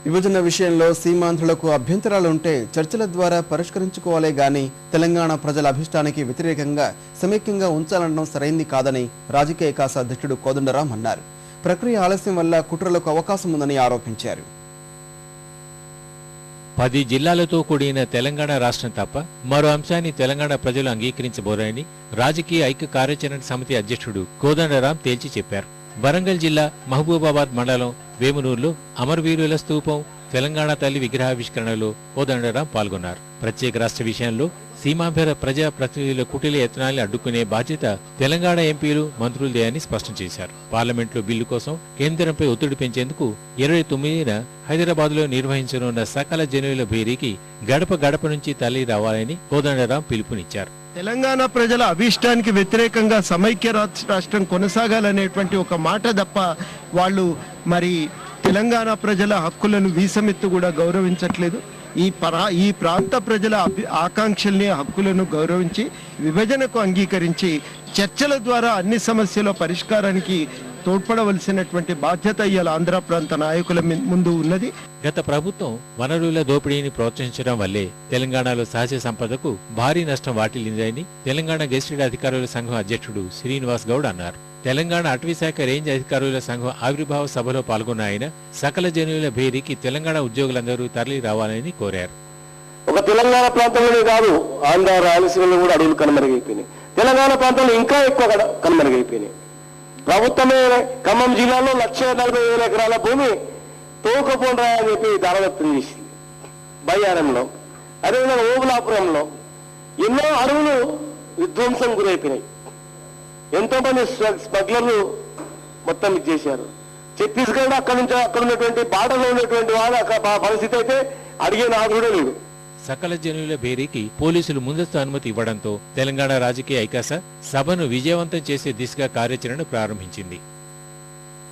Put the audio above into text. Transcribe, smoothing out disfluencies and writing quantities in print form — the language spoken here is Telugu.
విభజన విషయంలో సీమాంధ్రులకు అభ్యంతరాలు ఉంటే చర్చల ద్వారా పరిష్కరించుకోవాలే గాని తెలంగాణ ప్రజల అభిష్టానికి వ్యతిరేకంగా సమైక్యంగా ఉంచాలనడం సరైంది కాదని రాజకీయ కాస అధ్యక్షుడు కోదండరాం అన్నారు. ప్రక్రియ ఆలస్యం వల్ల కుట్రలకు అవకాశం ఉందని ఆరోపించారు. 10 జిల్లాలతో కూడిన తెలంగాణ రాష్ట్రం తప్ప మరో అంశాన్ని తెలంగాణ ప్రజలు అంగీకరించబోరని రాజకీయ ఐక్య కార్యాచరణ సమితి అధ్యక్షుడు కోదండరాం తేల్చి చెప్పారు. వరంగల్ జిల్లా మహబూబాబాద్ మండలం వేమునూరులో అమరవీరుల స్తూపం, తెలంగాణ తల్లి విగ్రహావిష్కరణలో కోదండరాం పాల్గొన్నారు. ప్రత్యేక రాష్ట్ర విషయంలో సీమాంధ్ర ప్రజా ప్రతినిధుల కుటిల యత్నాల్ని అడ్డుకునే బాధ్యత తెలంగాణ ఎంపీలు, మంత్రులదే అని స్పష్టం చేశారు. పార్లమెంట్లో బిల్లు కోసం కేంద్రంపై ఒత్తిడి పెంచేందుకు 29న హైదరాబాద్లో నిర్వహించనున్న సకల జనుల భేరీకి గడప గడప నుంచి తల్లి రావాలని కోదండరాం పిలుపునిచ్చారు. తెలంగాణ ప్రజల అభిష్టానికి వ్యతిరేకంగా సమైక్య రాష్ట్రం కొనసాగాలనేటువంటి ఒక మాట తప్ప వాళ్ళు మరి తెలంగాణ ప్రజల హక్కులను వీసమెత్తు కూడా గౌరవించట్లేదు. ఈ ప్రాంత ప్రజల ఆకాంక్షల్ని, హక్కులను గౌరవించి విభజనకు అంగీకరించి చర్చల ద్వారా అన్ని సమస్యల పరిష్కారానికి తోడ్పడవలసినటువంటి బాధ్యత ఇవాళ ఆంధ్ర ప్రాంత నాయకుల ముందు ఉన్నది. గత ప్రభుత్వం వనరుల దోపిడీని ప్రోత్సహించడం వల్లే తెలంగాణలో సహజ సంపదకు భారీ నష్టం వాటిల్లిందని తెలంగాణ గెజిటెడ్ అధికారుల సంఘం అధ్యక్షుడు శ్రీనివాస్ గౌడ్ అన్నారు. తెలంగాణ అటవీశాఖ రేంజ్ అధికారుల సంఘం ఆవిర్భావ సభలో పాల్గొన్న ఆయన సకల జనుల భేరీకి తెలంగాణ ఉద్యోగులందరూ తరలి రావాలని కోరారు. ఒక తెలంగాణ ప్రాంతంలోనే కాదు, ఆంధ్ర రాయలసీమలో కూడా అడవులు కనుమరుగైపోయినాయి. తెలంగాణ ప్రాంతంలో ఇంకా ఎక్కువ కనుమరుగైపోయినాయి. ప్రభుత్వమే ఖమ్మం జిల్లాలో 1,40,000 ఎకరాల భూమి తోకపోండ్రా అని చెప్పి దారదత్తం చేసింది బయ్యారంలో. అదేవిధంగా ఓబులాపురంలో ఎన్నో అడవులు విధ్వంసం గురైపోయినాయి. ఎంతో మంది స్మగ్లర్లు మొత్తం ఇచ్చేశారు. ఛత్తీస్గఢ్ అక్కడ ఉన్నటువంటి బార్డర్లో ఉన్నటువంటి వాళ్ళ పరిస్థితి అయితే అడిగే నాదుడే లేదు. సకల జనుల భేరీకి పోలీసులు ముందస్తు అనుమతి ఇవ్వడంతో తెలంగాణ రాజకీయ ఐకాస సభను విజయవంతం చేసే దిశగా కార్యాచరణ ప్రారంభించింది.